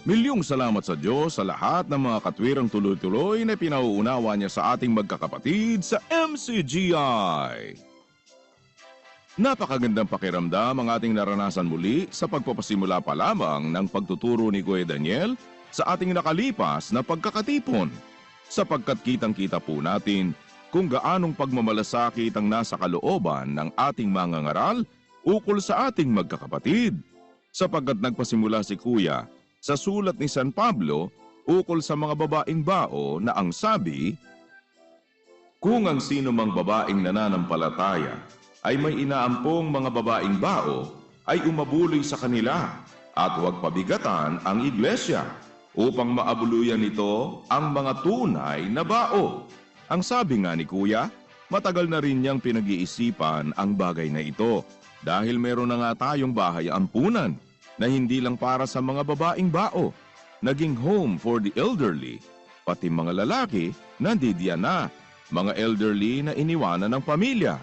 Milyong salamat sa Diyos sa lahat ng mga katwirang tuloy-tuloy na pinauunawa niya sa ating magkakapatid sa MCGI. Napakagandang pakiramdam ang ating naranasan muli sa pagpapasimula pa lamang ng pagtuturo ni Kuya Daniel sa ating nakalipas na pagkakatipon, sapagkat kitang-kita po natin kung gaanong pagmamalasakit ang nasa kalooban ng ating mga ngaral ukol sa ating magkakapatid, sapagkat nagpasimula si Kuya sa sulat ni San Pablo ukol sa mga babaeng bao na ang sabi, kung ang sino mang babaeng nananampalataya ay may inaampong mga babaeng bao, ay umabuloy sa kanila at huwag pabigatan ang iglesia upang maabuluyan nito ang mga tunay na bao. Ang sabi nga ni Kuya, matagal na rin niyang pinag-iisipan ang bagay na ito dahil meron na nga tayong bahay ampunan na hindi lang para sa mga babaeng bao, naging home for the elderly, pati mga lalaki nandidiyan na, mga elderly na iniwanan ng pamilya,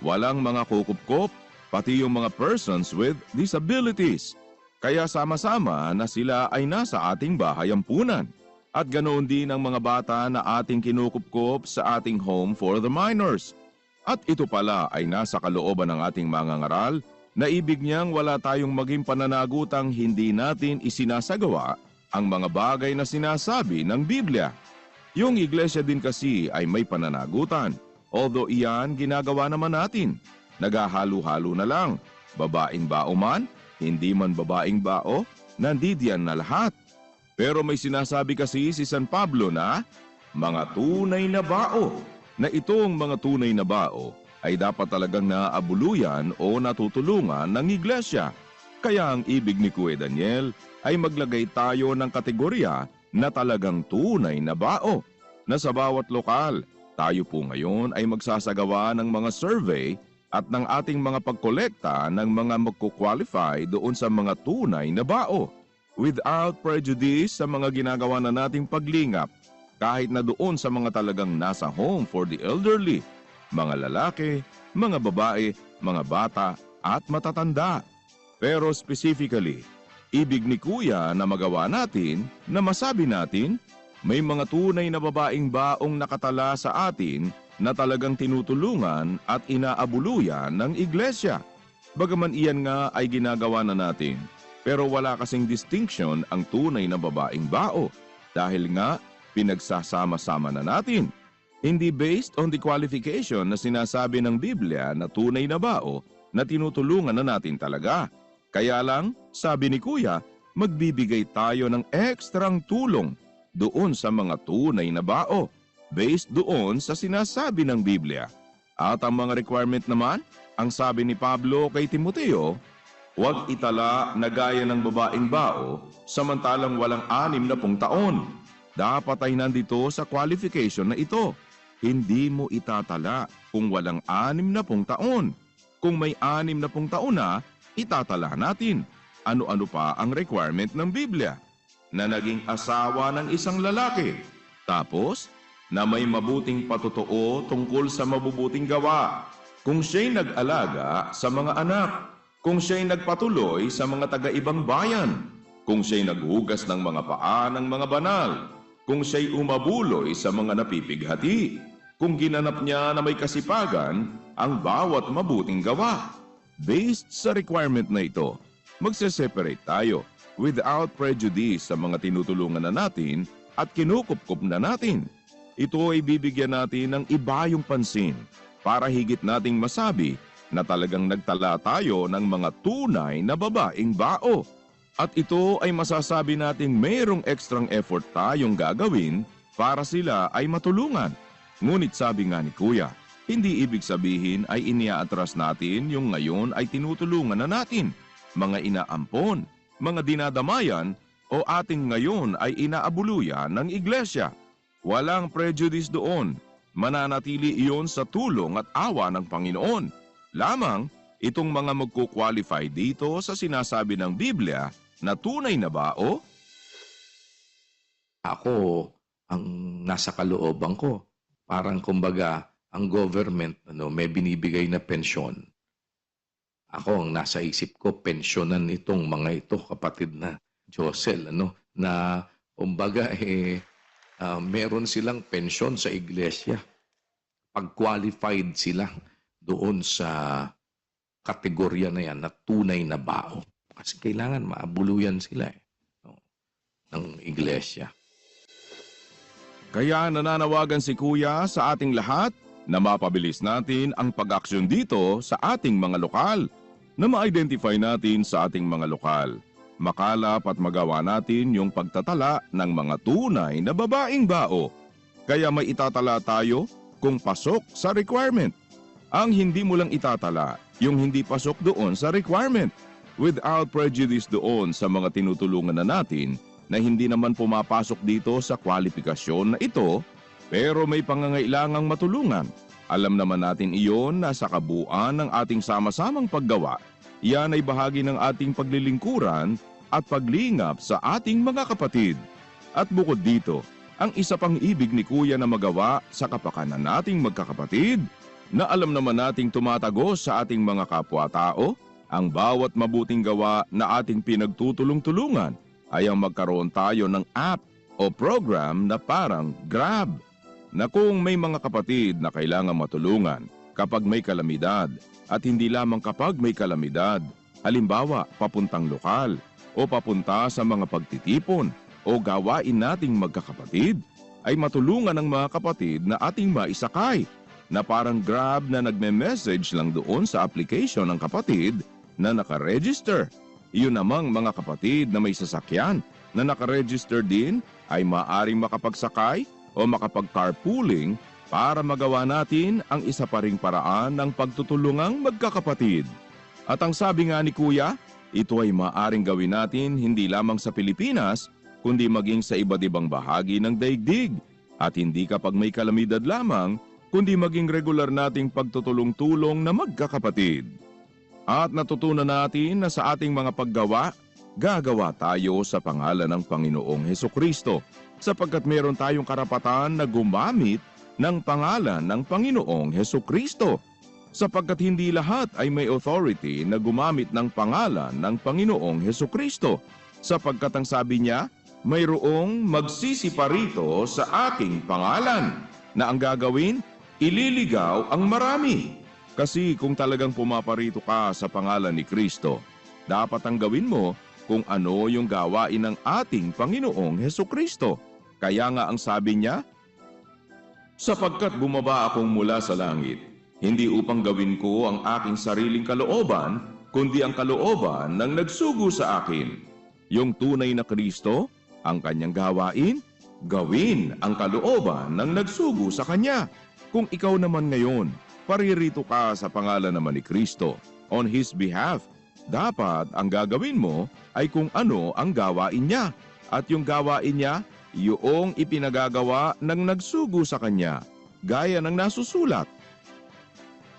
walang mga kukup-kup, pati yung mga persons with disabilities. Kaya sama-sama na sila ay nasa ating bahay ampunan. At ganoon din ang mga bata na ating kinukup-kup sa ating home for the minors. At ito pala ay nasa kalooban ng ating mga ngaral na ibig niyang wala tayong maging pananagutang hindi natin isinasagawa ang mga bagay na sinasabi ng Biblia. Yung iglesia din kasi ay may pananagutan. Although iyan ginagawa naman natin. Naghahalo-halo na lang. Babaeng bao man, hindi man babaeng bao, nandidiyan na lahat. Pero may sinasabi kasi si San Pablo na mga tunay na bao, na itong mga tunay na bao ay dapat talagang naaabuluyan o natutulungan ng iglesia. Kaya ang ibig ni Kuya Daniel ay maglagay tayo ng kategorya na talagang tunay na bao, na sa bawat lokal, tayo po ngayon ay magsasagawa ng mga survey at ng ating mga pagkolekta ng mga magkukwalify doon sa mga tunay na bao, without prejudice sa mga ginagawa na nating paglingap, kahit na doon sa mga talagang nasa home for the elderly, mga lalaki, mga babae, mga bata at matatanda. Pero specifically, ibig ni Kuya na magawa natin na masabi natin may mga tunay na babaeng baong nakatala sa atin na talagang tinutulungan at inaabuluyan ng iglesia. Bagaman iyan nga ay ginagawa na natin, pero wala kasing distinction ang tunay na babaeng bao dahil nga pinagsasama-sama na natin. Hindi based on the qualification na sinasabi ng Biblia na tunay na bao na tinutulungan na natin talaga. Kaya lang, sabi ni Kuya, magbibigay tayo ng ekstrang tulong doon sa mga tunay na bao, based doon sa sinasabi ng Biblia. At ang mga requirement naman, ang sabi ni Pablo kay Timoteo, huwag itala na gaya ng babaeng bao samantalang walang 60 taon. Dapat ay nandito sa qualification na ito. Hindi mo itatala kung walang 60 taon. Kung may 60 taon na, itatala natin. Ano-ano pa ang requirement ng Biblia? Na naging asawa ng isang lalaki. Tapos, na may mabuting patotoo tungkol sa mabubuting gawa. Kung siya'y nag-alaga sa mga anak. Kung siya'y nagpatuloy sa mga taga-ibang bayan. Kung siya'y naghugas ng mga paa ng mga banal. Kung siya'y umabuloy sa mga napipighati. Kung ginanap niya na may kasipagan ang bawat mabuting gawa. Based sa requirement na ito, magse-separate tayo without prejudice sa mga tinutulungan na natin at kinukup-kup na natin. Ito ay bibigyan natin ng iba yung pansin para higit nating masabi na talagang nagtala tayo ng mga tunay na babaeng bao. At ito ay masasabi nating mayroong ekstrang effort tayong gagawin para sila ay matulungan. Ngunit sabi nga ni Kuya, hindi ibig sabihin ay iniaatras natin yung ngayon ay tinutulungan na natin, mga inaampon, mga dinadamayan o ating ngayon ay inaabuluyan ng iglesia. Walang prejudice doon. Mananatili iyon sa tulong at awa ng Panginoon. Lamang itong mga magkukwalify dito sa sinasabi ng Biblia na tunay na bao. Ako, ang nasa kalooban ko, parang kumbaga, ang government may binibigay na pensyon. Ako, ang nasa isip ko, pensyonan itong mga ito, kapatid na Josel, na kumbaga meron silang pensyon sa iglesia. Pag-qualified sila doon sa kategorya na yan na tunay na bao. Kasi kailangan maabuluyan sila no, ng iglesia. Kaya nananawagan si Kuya sa ating lahat na mapabilis natin ang pag-aksyon dito sa ating mga lokal, na ma-identify natin sa ating mga lokal. Makalap at magawa natin yung pagtatala ng mga tunay na babaeng bao. Kaya may itatala tayo kung pasok sa requirement. Ang hindi mo lang itatala, yung hindi pasok doon sa requirement, without prejudice doon sa mga tinutulungan na natin na hindi naman pumapasok dito sa kwalifikasyon na ito, pero may pangangailangang matulungan. Alam naman natin iyon na sa kabuuan ng ating sama-samang paggawa, yan ay bahagi ng ating paglilingkuran at paglingap sa ating mga kapatid. At bukod dito, ang isa pang ibig ni Kuya na magawa sa kapakanan nating magkakapatid, na alam naman nating tumatagos sa ating mga kapwa-tao, ang bawat mabuting gawa na ating pinagtutulong-tulungan ay ang magkaroon tayo ng app o program na parang Grab, na kung may mga kapatid na kailangan matulungan kapag may kalamidad, at hindi lamang kapag may kalamidad, halimbawa papuntang lokal o papunta sa mga pagtitipon o gawain nating magkakapatid, ay matulungan ng mga kapatid na ating maisakay, na parang Grab na nagme-message lang doon sa application ng kapatid na nakaregister. Iyon namang mga kapatid na may sasakyan na nakaregister din ay maaring makapagsakay o makapag-carpooling para magawa natin ang isa pa ring paraan ng pagtutulungang magkakapatid. At ang sabi nga ni Kuya, ito ay maaring gawin natin hindi lamang sa Pilipinas, kundi maging sa iba't ibang bahagi ng daigdig. At hindi kapag may kalamidad lamang, kundi maging regular nating pagtutulong-tulong na magkakapatid. At natutunan natin na sa ating mga paggawa, gagawa tayo sa pangalan ng Panginoong Hesukristo, sapagkat meron tayong karapatan na gumamit ng pangalan ng Panginoong Hesukristo, sapagkat hindi lahat ay may authority na gumamit ng pangalan ng Panginoong Hesukristo, sapagkat ang sabi niya, mayroong magsisiparito sa aking pangalan, na ang gagawin, ililigaw ang marami. Kasi kung talagang pumaparito ka sa pangalan ni Kristo, dapat ang gawin mo kung ano yung gawain ng ating Panginoong Hesukristo. Kaya nga ang sabi niya, sapagkat bumaba akong mula sa langit, hindi upang gawin ko ang aking sariling kalooban, kundi ang kalooban ng nagsugo sa akin. Yung tunay na Kristo, ang kanyang gawain, gawin ang kalooban ng nagsugo sa kanya. Kung ikaw naman ngayon, paririto ka sa pangalan naman ni Kristo, on His behalf, dapat ang gagawin mo ay kung ano ang gawain niya. At yung gawain niya, yung ipinagagawa ng nagsugo sa kanya, gaya ng nasusulat.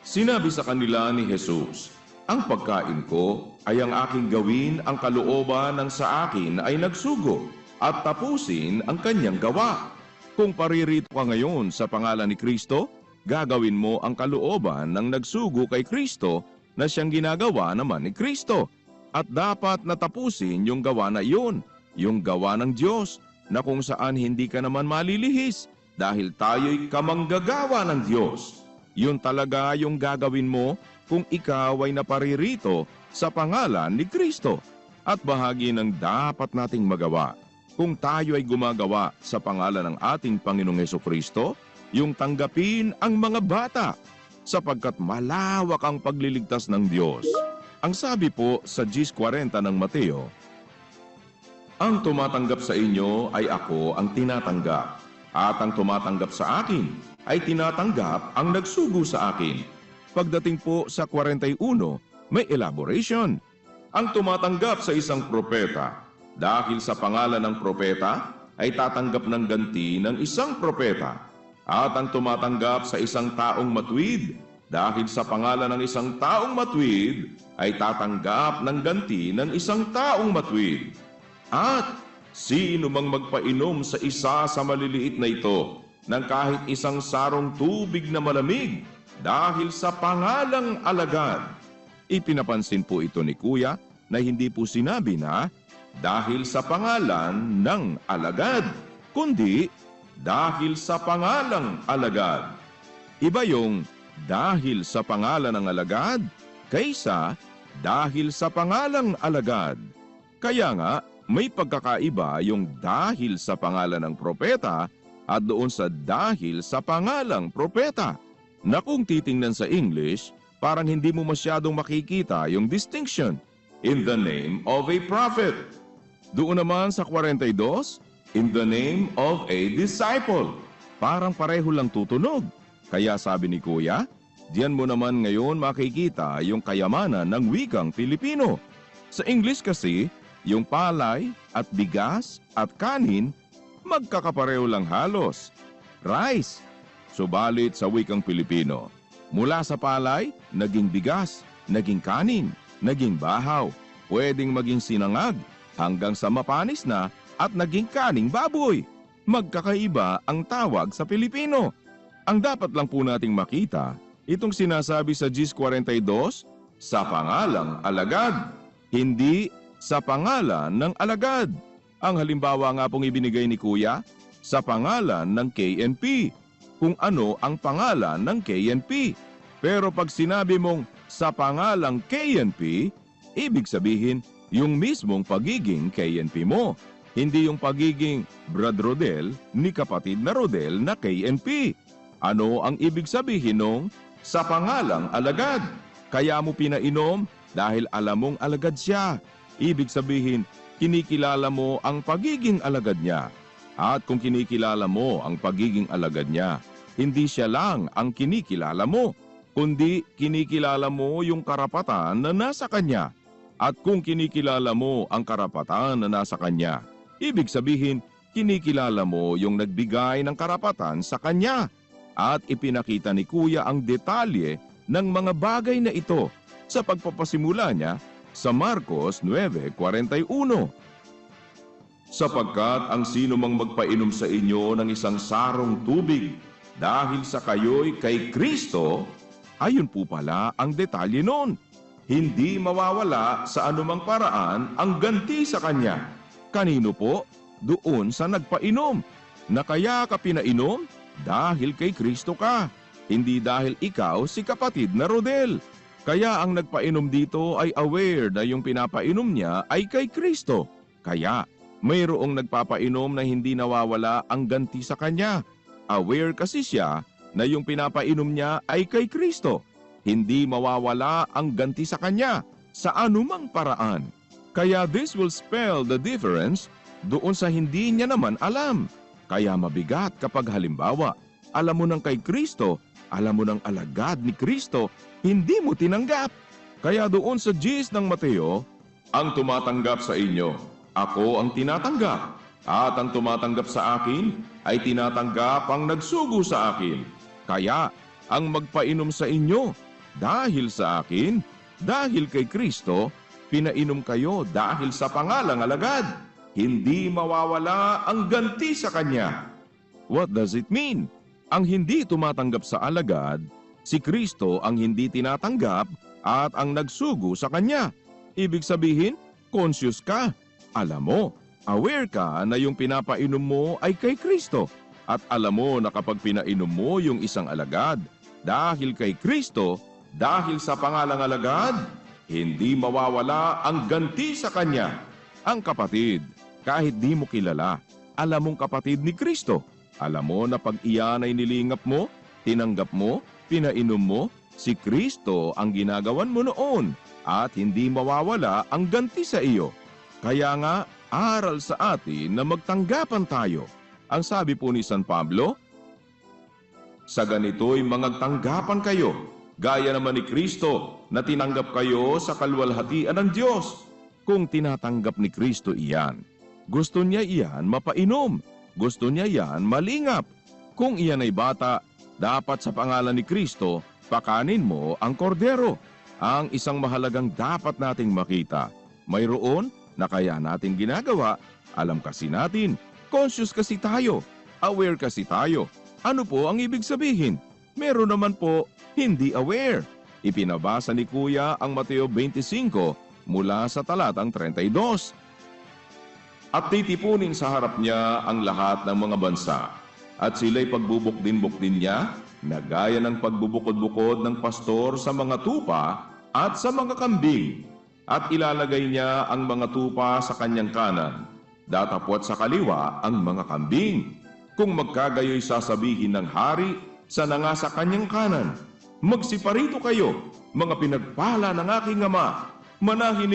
Sinabi sa kanila ni Jesus, ang pagkain ko ay ang aking gawin ang kalooban ng sa akin ay nagsugo at tapusin ang kanyang gawa. Kung paririto ka ngayon sa pangalan ni Kristo, gagawin mo ang kalooban ng nagsugo kay Kristo na siyang ginagawa naman ni Kristo. At dapat natapusin yung gawa na iyon, yung gawa ng Diyos, na kung saan hindi ka naman malilihis dahil tayo'y kamanggagawa ng Diyos. Yun talaga yung gagawin mo kung ikaw ay naparirito sa pangalan ni Kristo. At bahagi ng dapat nating magawa kung tayo ay gumagawa sa pangalan ng ating Panginoong Hesukristo, yung tanggapin ang mga bata, sapagkat malawak ang pagliligtas ng Diyos. Ang sabi po sa 10:40 ng Mateo, ang tumatanggap sa inyo ay ako ang tinatanggap, at ang tumatanggap sa akin ay tinatanggap ang nagsugo sa akin. Pagdating po sa 41, may elaboration. Ang tumatanggap sa isang propeta, dahil sa pangalan ng propeta, ay tatanggap ng ganti ng isang propeta. At ang tumatanggap sa isang taong matuwid, dahil sa pangalan ng isang taong matuwid, ay tatanggap ng ganti ng isang taong matuwid. At sino mang magpainom sa isa sa maliliit na ito ng kahit isang sarong tubig na malamig dahil sa pangalang alagad. Ipinapansin po ito ni Kuya na hindi po sinabi na dahil sa pangalan ng alagad, kundi dahil sa pangalang alagad. Iba yung dahil sa pangalan ng alagad kaysa dahil sa pangalang alagad. Kaya nga, may pagkakaiba yung dahil sa pangalan ng propeta at doon sa dahil sa pangalang propeta, na kung titingnan sa English, parang hindi mo masyadong makikita yung distinction. In the name of a prophet. Doon naman sa 42, in the name of a disciple. Parang pareho lang tutunog. Kaya sabi ni Kuya, diyan mo naman ngayon makikita yung kayamanan ng wikang Pilipino. Sa English kasi, yung palay at bigas at kanin, magkakapareho lang halos. Rice. Subalit sa wikang Pilipino, mula sa palay, naging bigas, naging kanin, naging bahaw, pwedeng maging sinangag, hanggang sa mapanis na at naging kaning baboy. Magkakaiba ang tawag sa Pilipino. Ang dapat lang po nating makita, itong sinasabi sa GIS 42, sa pangalang alagad, hindi sa pangalan ng alagad. Ang halimbawa nga pong ibinigay ni Kuya, sa pangalan ng KNP. Kung ano ang pangalan ng KNP. Pero pag sinabi mong sa pangalang KNP, ibig sabihin yung mismong pagiging KNP mo. Hindi yung pagiging Brad Rodel ni kapatid na Rodel na KNP. Ano ang ibig sabihin nung sa pangalang alagad? Kaya mo pinainom dahil alam mong alagad siya. Ibig sabihin, kinikilala mo ang pagiging alagad niya. At kung kinikilala mo ang pagiging alagad niya, hindi siya lang ang kinikilala mo, kundi kinikilala mo yung karapatan na nasa kanya. At kung kinikilala mo ang karapatan na nasa kanya, ibig sabihin, kinikilala mo yung nagbigay ng karapatan sa kanya. At ipinakita ni Kuya ang detalye ng mga bagay na ito sa pagpapasimula niya sa Marcos 9:41. Sapagkat ang sino mang magpainom sa inyo ng isang sarong tubig dahil sa kayo'y kay Kristo, ayun po pala ang detalye nun. Hindi mawawala sa anumang paraan ang ganti sa kanya. Kanino po? Doon sa nagpainom. Na kaya ka pinainom? Dahil kay Kristo ka. Hindi dahil ikaw si kapatid na Rodel. Kaya ang nagpainom dito ay aware na yung pinapainom niya ay kay Kristo. Kaya mayroong nagpapainom na hindi nawawala ang ganti sa kanya. Aware kasi siya na yung pinapainom niya ay kay Kristo. Hindi mawawala ang ganti sa kanya sa anumang paraan. Kaya this will spell the difference doon sa hindi niya naman alam. Kaya mabigat kapag halimbawa, alam mo ng kay Kristo, alam mo ng alagad ni Kristo, hindi mo tinanggap. Kaya doon sa GIS ng Mateo, ang tumatanggap sa inyo, ako ang tinatanggap. At ang tumatanggap sa akin ay tinatanggap ang nagsugo sa akin. Kaya ang magpainom sa inyo dahil sa akin, dahil kay Kristo, pinainom kayo dahil sa pangalang alagad. Hindi mawawala ang ganti sa Kanya. What does it mean? Ang hindi tumatanggap sa alagad, si Kristo ang hindi tinatanggap at ang nagsugo sa Kanya. Ibig sabihin, conscious ka. Alam mo, aware ka na yung pinapainom mo ay kay Kristo. At alam mo na kapag pinainom mo yung isang alagad, dahil kay Kristo, dahil sa pangalang alagad, hindi mawawala ang ganti sa Kanya. Ang kapatid, kahit di mo kilala, alam mong kapatid ni Kristo. Alam mo na pag iyan ay nilingap mo, tinanggap mo, pinainom mo, si Kristo ang ginagawan mo noon at hindi mawawala ang ganti sa iyo. Kaya nga, aral sa atin na magtanggapan tayo. Ang sabi po ni San Pablo, sa ganito'y mangagtanggapan kayo, gaya naman ni Kristo na tinanggap kayo sa kalwalhatian ng Diyos. Kung tinatanggap ni Kristo iyan, gusto niya iyan mapainom, gusto niya iyan malingap. Kung iyan ay bata, dapat sa pangalan ni Kristo, pakanin mo ang kordero. Ang isang mahalagang dapat nating makita, mayroon na kaya natin ginagawa, alam kasi natin, conscious kasi tayo, aware kasi tayo. Ano po ang ibig sabihin? Meron naman po hindi aware. Ipinabasa ni Kuya ang Mateo 25 mula sa talatang 32. At titipunin sa harap niya ang lahat ng mga bansa. At sila'y pagbubukdin-bukdin niya na gaya ng pagbubukod-bukod ng pastor sa mga tupa at sa mga kambing. At ilalagay niya ang mga tupa sa kanyang kanan, datapwat sa kaliwa ang mga kambing. Kung magkagayo'y sasabihin ng hari sa nanga sa kanyang kanan, magsiparito kayo, mga pinagpala ng aking ama, manahin